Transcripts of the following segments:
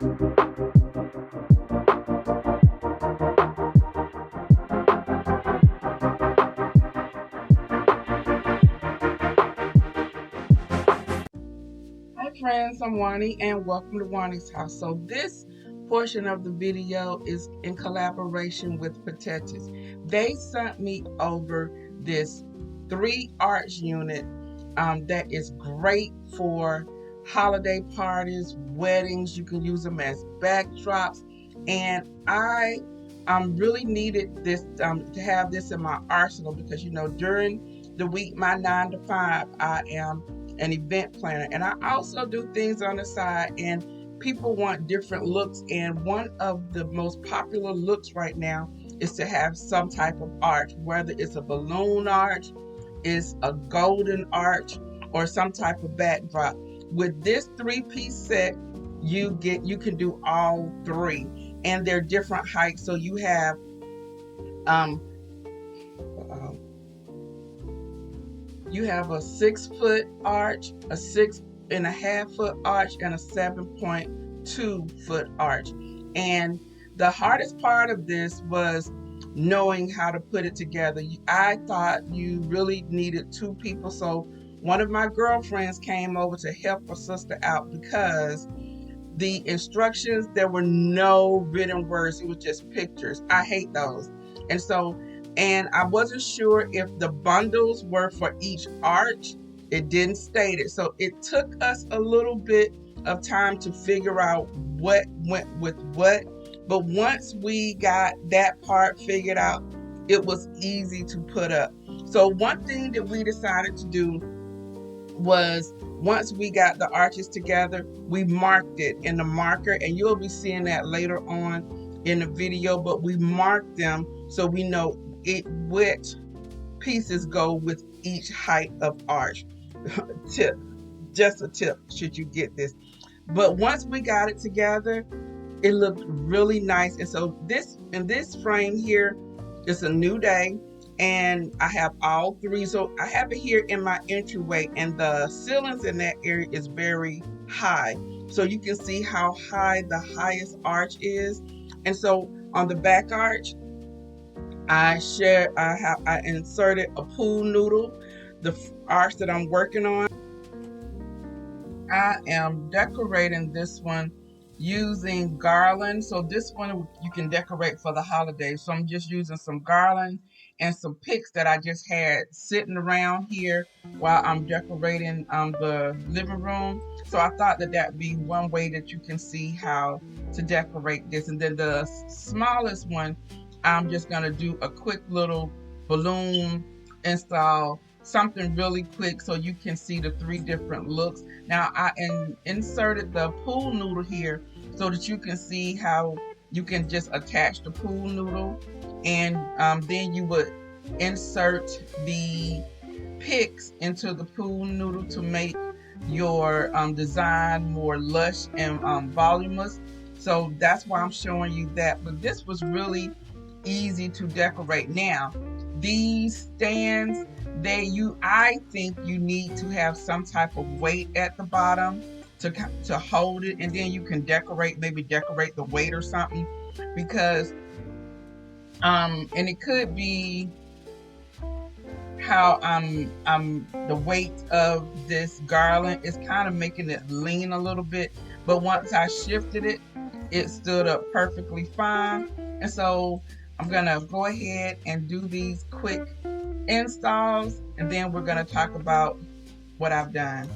Hi friends, I'm Juani and welcome to Juani's house. So this portion of the video is in collaboration with Patetis. They sent me over this 3 arch unit that is great for holiday parties, weddings. You can use them as backdrops, and I really needed this to have this in my arsenal because during the week, my 9 to 5, I am an event planner, and I also do things on the side, and people want different looks, and one of the most popular looks right now is to have some type of arch, whether it's a balloon arch, is a golden arch, or some type of backdrop. With this 3-piece set, you can do all 3, and they're different heights. So you have um you have a 6-foot arch, a 6.5-foot arch, and a 7.2-foot arch. And the hardest part of this was knowing how to put it together. I thought you really needed 2 people, so one of my girlfriends came over to help her sister out because the instructions, there were no written words, it was just pictures. I hate those. And I wasn't sure if the bundles were for each arch. It didn't state it. So it took us a little bit of time to figure out what went with what. But once we got that part figured out, it was easy to put up. So one thing that we decided to do was, once we got the arches together, we marked it in the marker, and you'll be seeing that later on in the video, but we marked them so we know which pieces go with each height of arch. Tip, just a tip should you get this. But once we got it together, it looked really nice. And so in this frame here, it's a new day, and I have all 3. So I have it here in my entryway, and the ceilings in that area is very high. So you can see how high the highest arch is. And so on the back arch, I inserted a pool noodle, the arch that I'm working on. I am decorating this one using garland. So this one you can decorate for the holidays. So I'm just using some garland and some picks that I just had sitting around here while I'm decorating the living room. So I thought that would be one way that you can see how to decorate this. And then the smallest one, I'm just gonna do a quick little balloon install, something really quick so you can see the 3 different looks. Now I inserted the pool noodle here so that you can see how you can just attach the pool noodle, and then you would insert the picks into the pool noodle to make your design more lush and voluminous. So that's why I'm showing you that. But this was really easy to decorate. Now these stands, I think you need to have some type of weight at the bottom to hold it, and then you can maybe decorate the weight or something, because and it could be how the weight of this garland is kind of making it lean a little bit, but once I shifted it, it stood up perfectly fine. And so I'm gonna go ahead and do these quick installs, and then we're gonna talk about what I've done.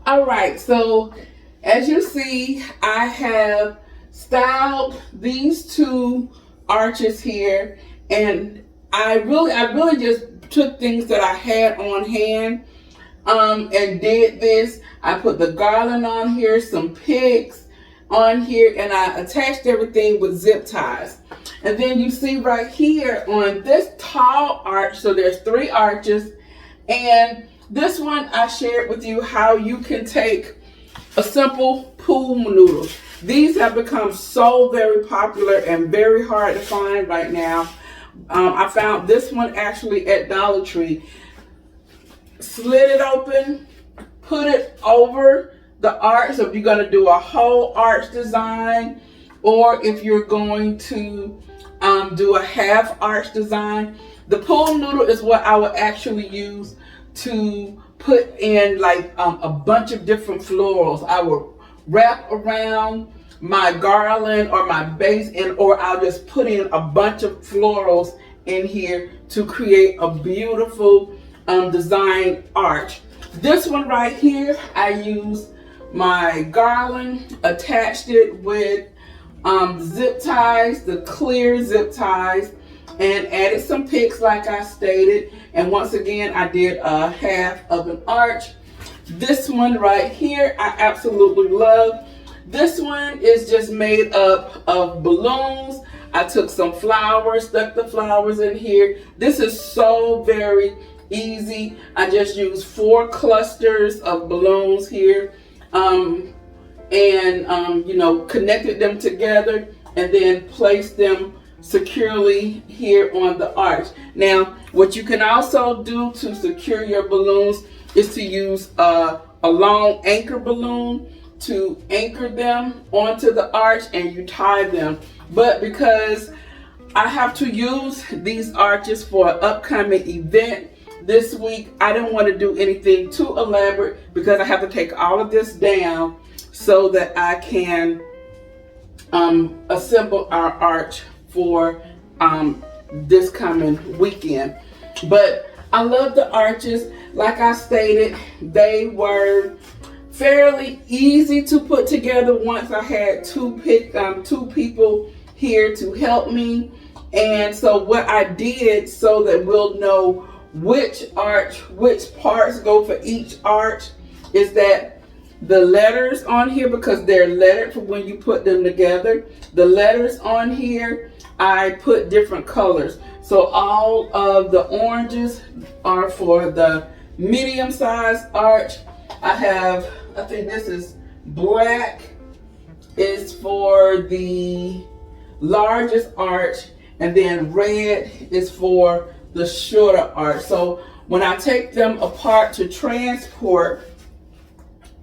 All right, so as you see, I have styled these two arches here, and I really just took things that I had on hand, and did this. I put the garland on here, some picks on here, and I attached everything with zip ties. And then you see right here on this tall arch, so there's 3 arches, and this one I shared with you how you can take a simple pool noodle. These have become so very popular and very hard to find right now. I found this one actually at Dollar Tree. Slit it open, put it over the arch. So if you're going to do a whole arch design, or if you're going to do a half arch design, the pool noodle is what I would actually use to put in like a bunch of different florals. I will wrap around my garland or my base, or I'll just put in a bunch of florals in here to create a beautiful design arch. This one right here, I used my garland, attached it with zip ties, the clear zip ties, and added some picks like I stated. And once again, I did a half of an arch. This one right here, I absolutely love. This one is just made up of balloons. I took some flowers, stuck the flowers in here. This is so very easy. I just used 4 clusters of balloons here, connected them together and then placed them securely here on the arch. Now, what you can also do to secure your balloons is to use a long anchor balloon to anchor them onto the arch, and you tie them. But because I have to use these arches for an upcoming event this week, I didn't want to do anything too elaborate because I have to take all of this down so that I can assemble our arch for this coming weekend. But I love the arches. Like I stated, they were fairly easy to put together once I had two people here to help me. And so what I did, so that we'll know which parts go for each arch, is that the letters on here, because they're lettered for when you put them together, the letters on here, I put different colors. So all of the oranges are for the medium size arch. I think this is black is for the largest arch, and then red is for the shorter arch. So when I take them apart to transport,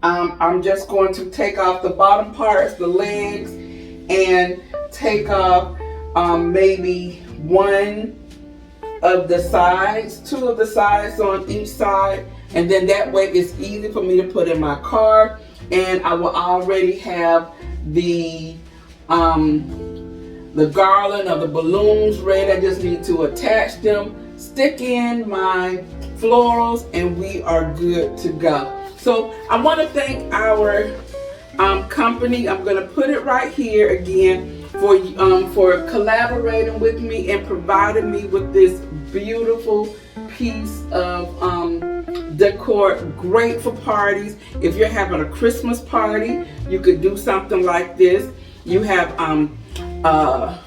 I'm just going to take off the bottom parts, the legs, and take off maybe one of the sides, 2 of the sides on each side, and then that way it's easy for me to put in my car, and I will already have the garland of the balloons ready. I just need to attach them, stick in my florals, and we are good to go. So I want to thank our company. I'm going to put it right here again for collaborating with me and providing me with this beautiful piece of decor, great for parties. If you're having a Christmas party, you could do something like this. You have a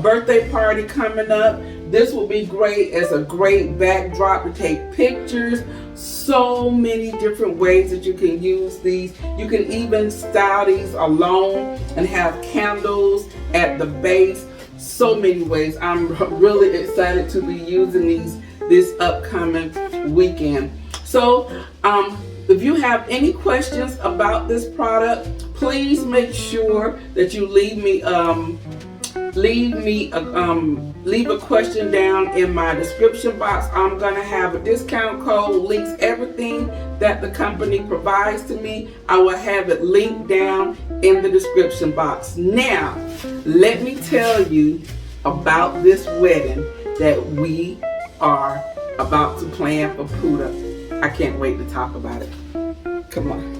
birthday party coming up. This will be great as a great backdrop to take pictures. So many different ways that you can use these. You can even style these alone and have candles at the base. So many ways. I'm really excited to be using these this upcoming weekend. So if you have any questions about this product, please make sure that you leave a question down in my description box. I'm gonna have a discount code, links everything that the company provides to me. I will have it linked down in the description box. Now, let me tell you about this wedding that we are about to plan for Puda. I can't wait to talk about it. Come on.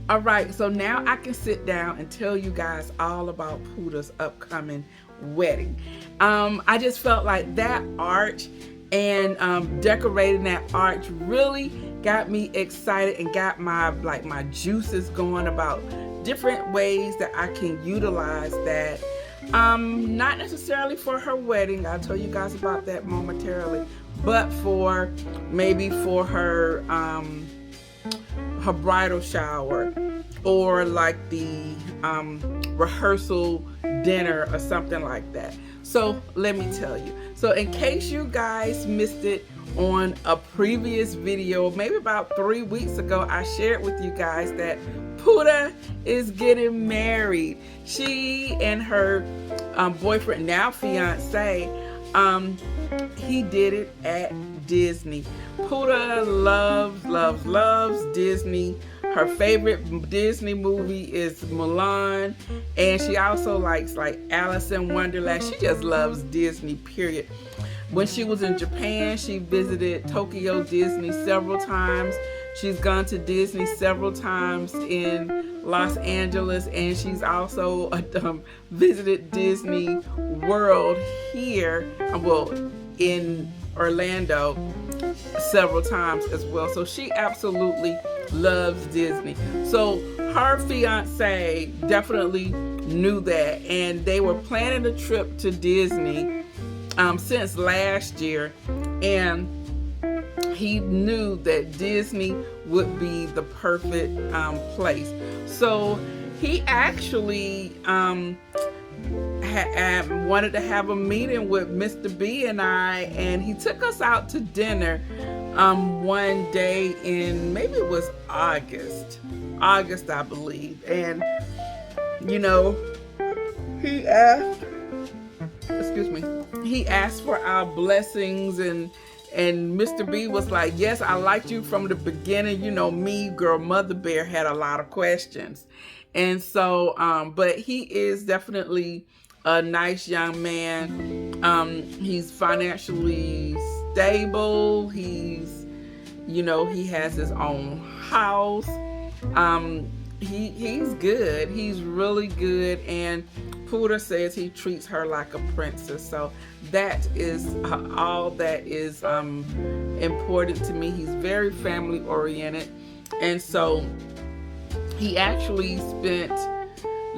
All right, so now I can sit down and tell you guys all about Puda's upcoming wedding. I just felt like that arch and decorating that arch really got me excited and got my juices going about different ways that I can utilize that. Not necessarily for her wedding, I'll tell you guys about that momentarily, but for maybe for her bridal shower, or like the rehearsal dinner or something like that. So let me tell you. So in case you guys missed it on a previous video, maybe about 3 weeks ago, I shared with you guys that Puda is getting married. She and her boyfriend, now fiance, he did it at Disney. Puda loves Disney. Her favorite Disney movie is Mulan, and she also likes like Alice in Wonderland. She just loves Disney, period. When she was in Japan, she visited Tokyo Disney several times. She's gone to Disney several times in Los Angeles, and she's also visited Disney World here, well, in Orlando several times as well. So she absolutely loves Disney. So her fiance definitely knew that, and they were planning a trip to Disney since last year, and he knew that Disney would be the perfect place. So he actually wanted to have a meeting with Mr. B and I, and he took us out to dinner one day in, maybe it was August I believe, and you know, he asked for our blessings, and Mr. B was like, yes, I liked you from the beginning. You know, me, girl, Mother Bear, had a lot of questions. And so, but he is definitely a nice young man. He's financially stable. He's, you know, he has his own house. He's good. He's really good. And Puda says he treats her like a princess. So that is all that is important to me. He's very family oriented. And so he actually spent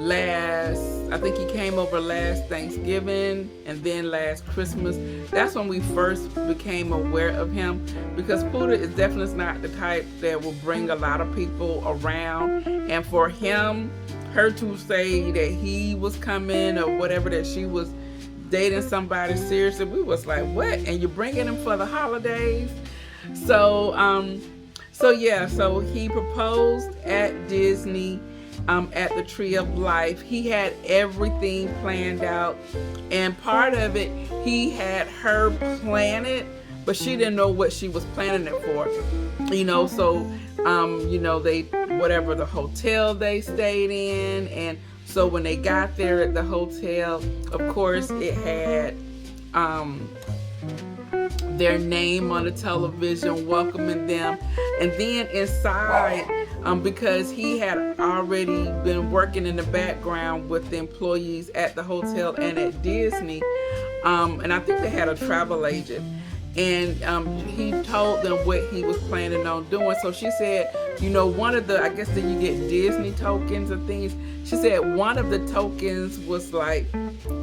I think he came over last Thanksgiving and then last Christmas. That's when we first became aware of him, because Puda is definitely not the type that will bring a lot of people around. And for her to say that he was coming or whatever, that she was dating somebody seriously, we was like, what? And you're bringing him for the holidays? So so he proposed at Disney, at the Tree of Life. He had everything planned out, and part of it he had her plan it, but she didn't know what she was planning it for, you know. So you know, they, whatever the hotel they stayed in, and so when they got there at the hotel, of course it had their name on the television welcoming them. And then inside, because he had already been working in the background with the employees at the hotel and at Disney, and I think they had a travel agent. and he told them what he was planning on doing. So she said, one of the, I guess that you get Disney tokens and things. She said one of the tokens was like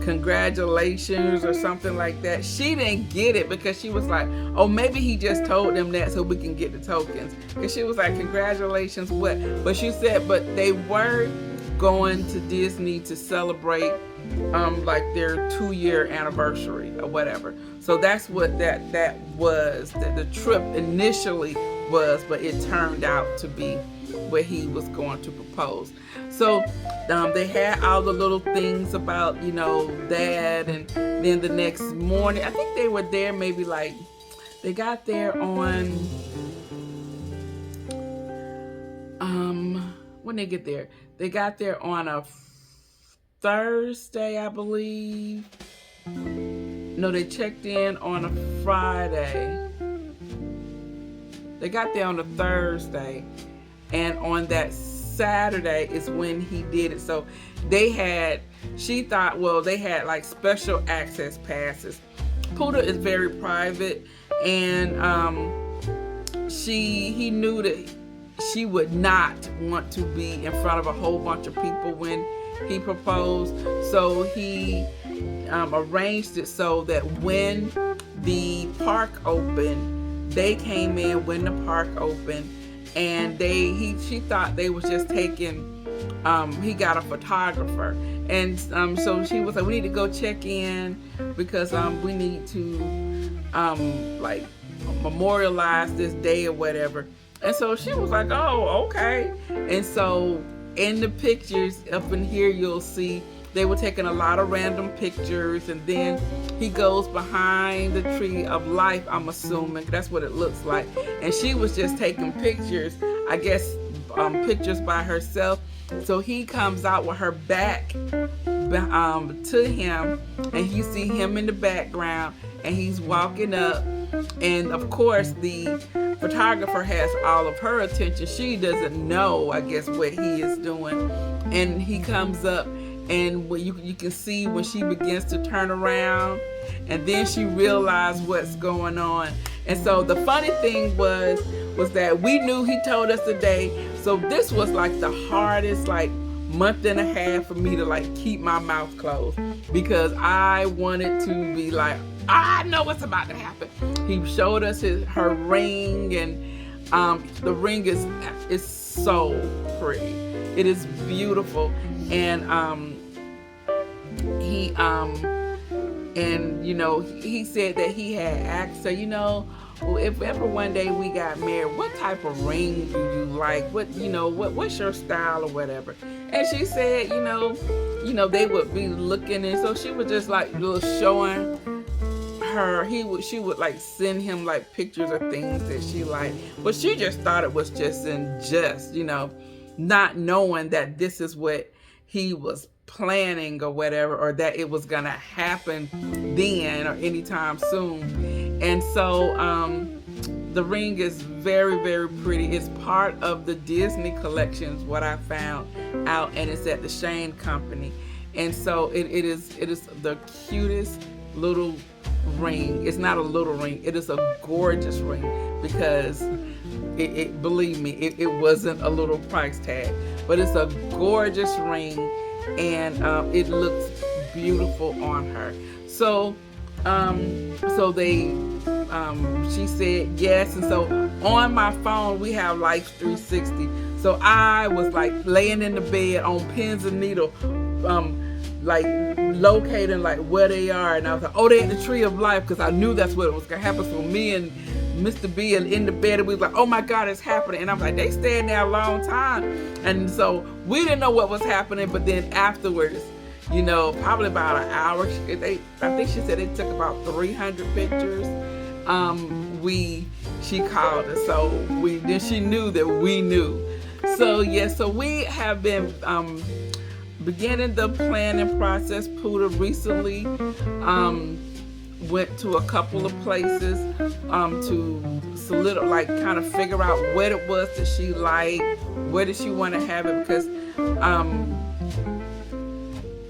congratulations or something like that. She didn't get it because she was like, oh, maybe he just told them that so we can get the tokens. Because she was like, congratulations, what? But she said, but they were going to Disney to celebrate like their 2-year anniversary or whatever. So that's what that was, that the trip initially was, but it turned out to be where he was going to propose. So they had all the little things about, that, and then the next morning, I think they were there maybe like, they got there on, when they get there, they got there on a Thursday, I believe. No, they checked in on a Friday. They got there on a Thursday, and on that Saturday is when he did it. So she thought, well, they had like special access passes. Puda is very private, and he knew that she would not want to be in front of a whole bunch of people when he proposed. So he arranged it so that when the park opened, they came in when the park opened, and she thought they was just taking, he got a photographer, and so she was like, we need to go check in because we need to like memorialize this day or whatever. And so she was like, oh, okay. And so in the pictures up in here, you'll see they were taking a lot of random pictures, and then he goes behind the tree of life, I'm assuming. That's what it looks like. And she was just taking pictures, I guess, pictures by herself. So he comes out with her back to him, and you see him in the background, and he's walking up. And of course, the photographer has all of her attention. She doesn't know, I guess, what he is doing. And he comes up, and you can see when she begins to turn around, and then she realized what's going on. And so the funny thing was that we knew he told us the day. So this was like the hardest month and a half for me to keep my mouth closed, because I wanted to be like, I know what's about to happen. He showed us her ring, and the ring is so pretty. It is beautiful, and he said that he had asked her, well, if ever one day we got married, what type of ring do you like? What's your style or whatever? And she said, they would be looking, and so she was just showing her. She would send him pictures of things that she liked, but she just thought it was just not knowing that this is what he was planning or whatever, or that it was gonna happen then or anytime soon. And so the ring is very, very pretty. It's part of the Disney collections, what I found out, and it's at the Shane Company. And so it is the cutest little ring. It's not a little ring, it is a gorgeous ring, because it believe me, it wasn't a little price tag, but it's a gorgeous ring, and it looks beautiful on her. So she said yes, and so on my phone we have Life 360. So I was laying in the bed on pins and needle, locating where they are, and I was like, oh, they're at the Tree of Life, because I knew that's what was gonna happen. So me and Mr. B in the bed, and we was like, oh my God, it's happening. And I'm like, they staying there a long time, and so we didn't know what was happening. But then afterwards, probably about an hour, I think she said they took about 300 pictures. She called us, so then she knew that we knew. So so we have been beginning the planning process. Puda recently went to a couple of places to kind of figure out what it was that she liked, where did she want to have it, because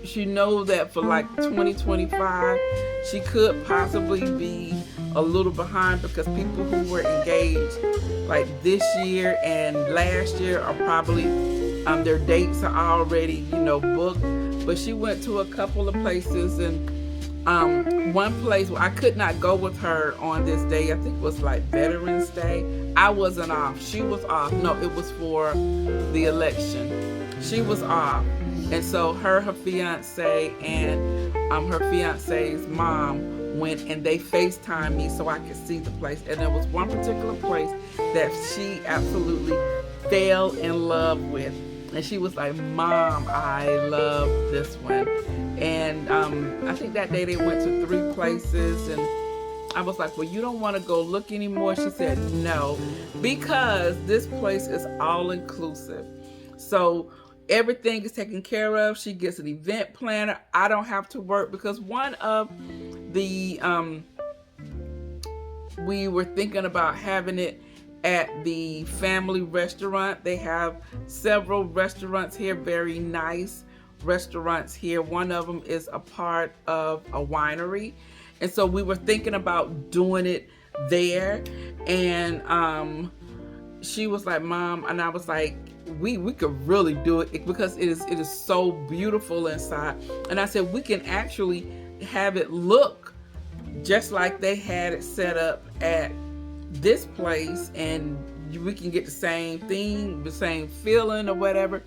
she knows that for like 2025, she could possibly be a little behind because people who were engaged like this year and last year are probably their dates are already booked. But she went to a couple of places, and one place where I could not go with her on this day, I think it was like Veterans Day. I wasn't off. She was off. No, it was for the election. She was off. And so her fiance and her fiance's mom went, and they FaceTimed me so I could see the place. And there was one particular place that she absolutely fell in love with. And she was like, "Mom, I love this one." And I think that day they went to 3 places, and I was like, "Well, you don't want to go look anymore?" She said, "No, because this place is all inclusive. So everything is taken care of. She gets an event planner. I don't have to work," because one of the we were thinking about having it at the family restaurant. They have several restaurants here, very nice restaurants here. One of them is a part of a winery, and so we were thinking about doing it there. And she was like, "Mom," and I was like, we could really do it because it is so beautiful inside. And I said, we can actually have it look just like they had it set up at this place, and we can get the same thing, the same feeling or whatever.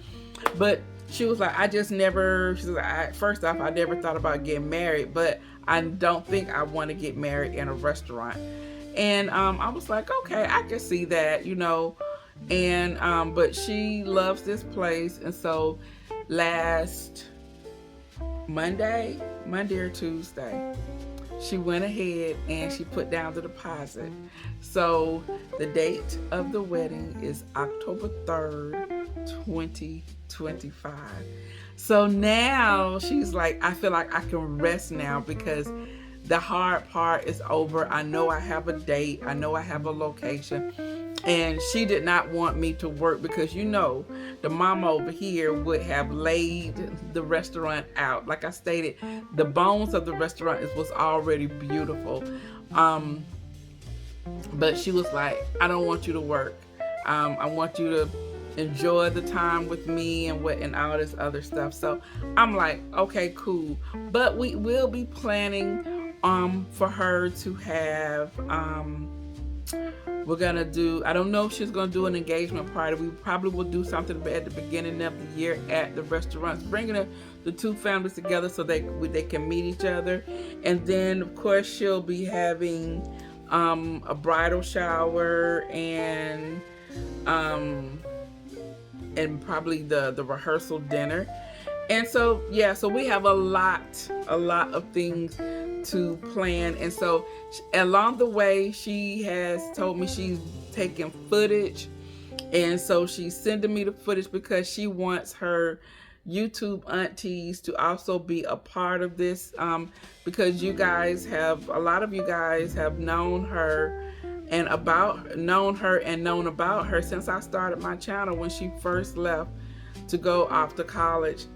But she was like, she's like, first off, I never thought about getting married, but I don't think I want to get married in a restaurant. And I was like, okay, I can see that, and but she loves this place. And so last Monday or Tuesday, she went ahead and she put down the deposit. So the date of the wedding is October 3rd, 2025. So now she's like, I feel like I can rest now because the hard part is over. I know I have a date. I know I have a location. And she did not want me to work because, the mama over here would have laid the restaurant out. Like I stated, the bones of the restaurant was already beautiful. But she was like, I don't want you to work. I want you to enjoy the time with me and all this other stuff. So I'm like, okay, cool. But we will be planning for her to have we're gonna do, I don't know if she's gonna do an engagement party. We probably will do something at the beginning of the year at the restaurants, bringing the 2 families together so they can meet each other. And then of course she'll be having a bridal shower and probably the rehearsal dinner. And so so we have a lot of things to plan. And so along the way, she has told me she's taking footage, and so she's sending me the footage because she wants her YouTube aunties to also be a part of this, because a lot of you guys have known her and known about her since I started my channel when she first left to go off to college.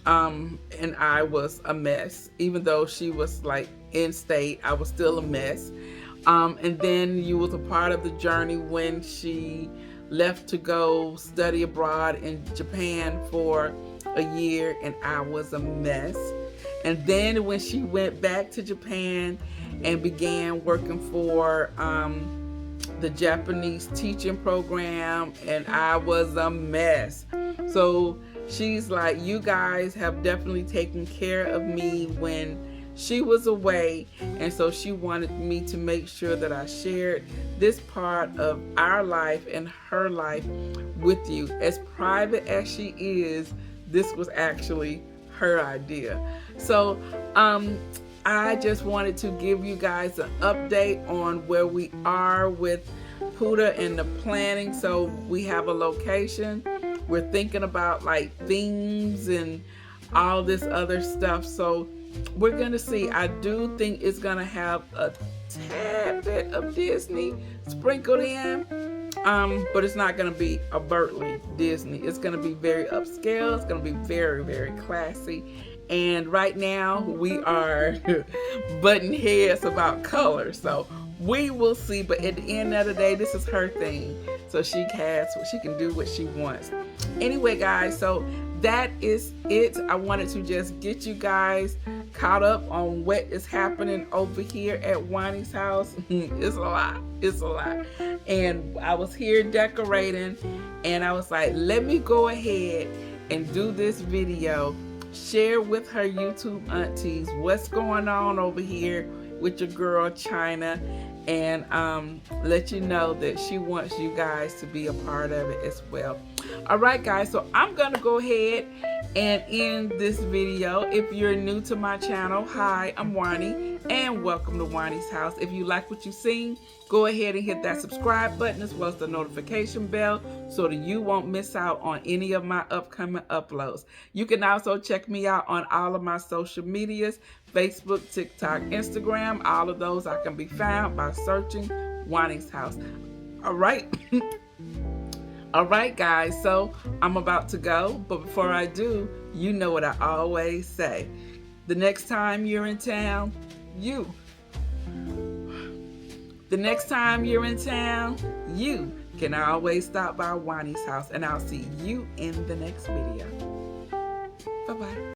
And I was a mess. Even though she was like in state, I was still a mess. And then you was a part of the journey when she left to go study abroad in Japan for a year, and I was a mess. And then when she went back to Japan and began working for the Japanese teaching program, and I was a mess. So she's like, you guys have definitely taken care of me when she was away, and so she wanted me to make sure that I shared this part of our life and her life with you. As private as she is, this was actually her idea. So I just wanted to give you guys an update on where we are with Puda and the planning. So we have a location. We're thinking about like themes and all this other stuff. So we're gonna see. I do think it's gonna have a tad bit of Disney sprinkled in, but it's not gonna be overtly Disney. It's gonna be very upscale. It's gonna be very, very classy, And right now we are butting heads about color. So we will see. But at the end of the day, this is her thing. So she can do what she wants. Anyway, guys, so that is it. I wanted to just get you guys caught up on what is happening over here at Juani's house. It's a lot. It's a lot. And I was here decorating, and I was like, let me go ahead and do this video, share with her YouTube aunties what's going on over here with your girl China, and let you know that she wants you guys to be a part of it as well. All right, guys, so I'm gonna go ahead and end this video. If you're new to my channel, hi, I'm Juani, and welcome to Juani's house. If you like what you've seen, go ahead and hit that subscribe button as well as the notification bell so that you won't miss out on any of my upcoming uploads. You can also check me out on all of my social medias, Facebook, TikTok, Instagram. All of those I can be found by searching Juani's house. All right. All right, guys, so I'm about to go, but before I do, you know what I always say. The next time you're in town, you can always stop by Juani's house, and I'll see you in the next video. Bye-bye.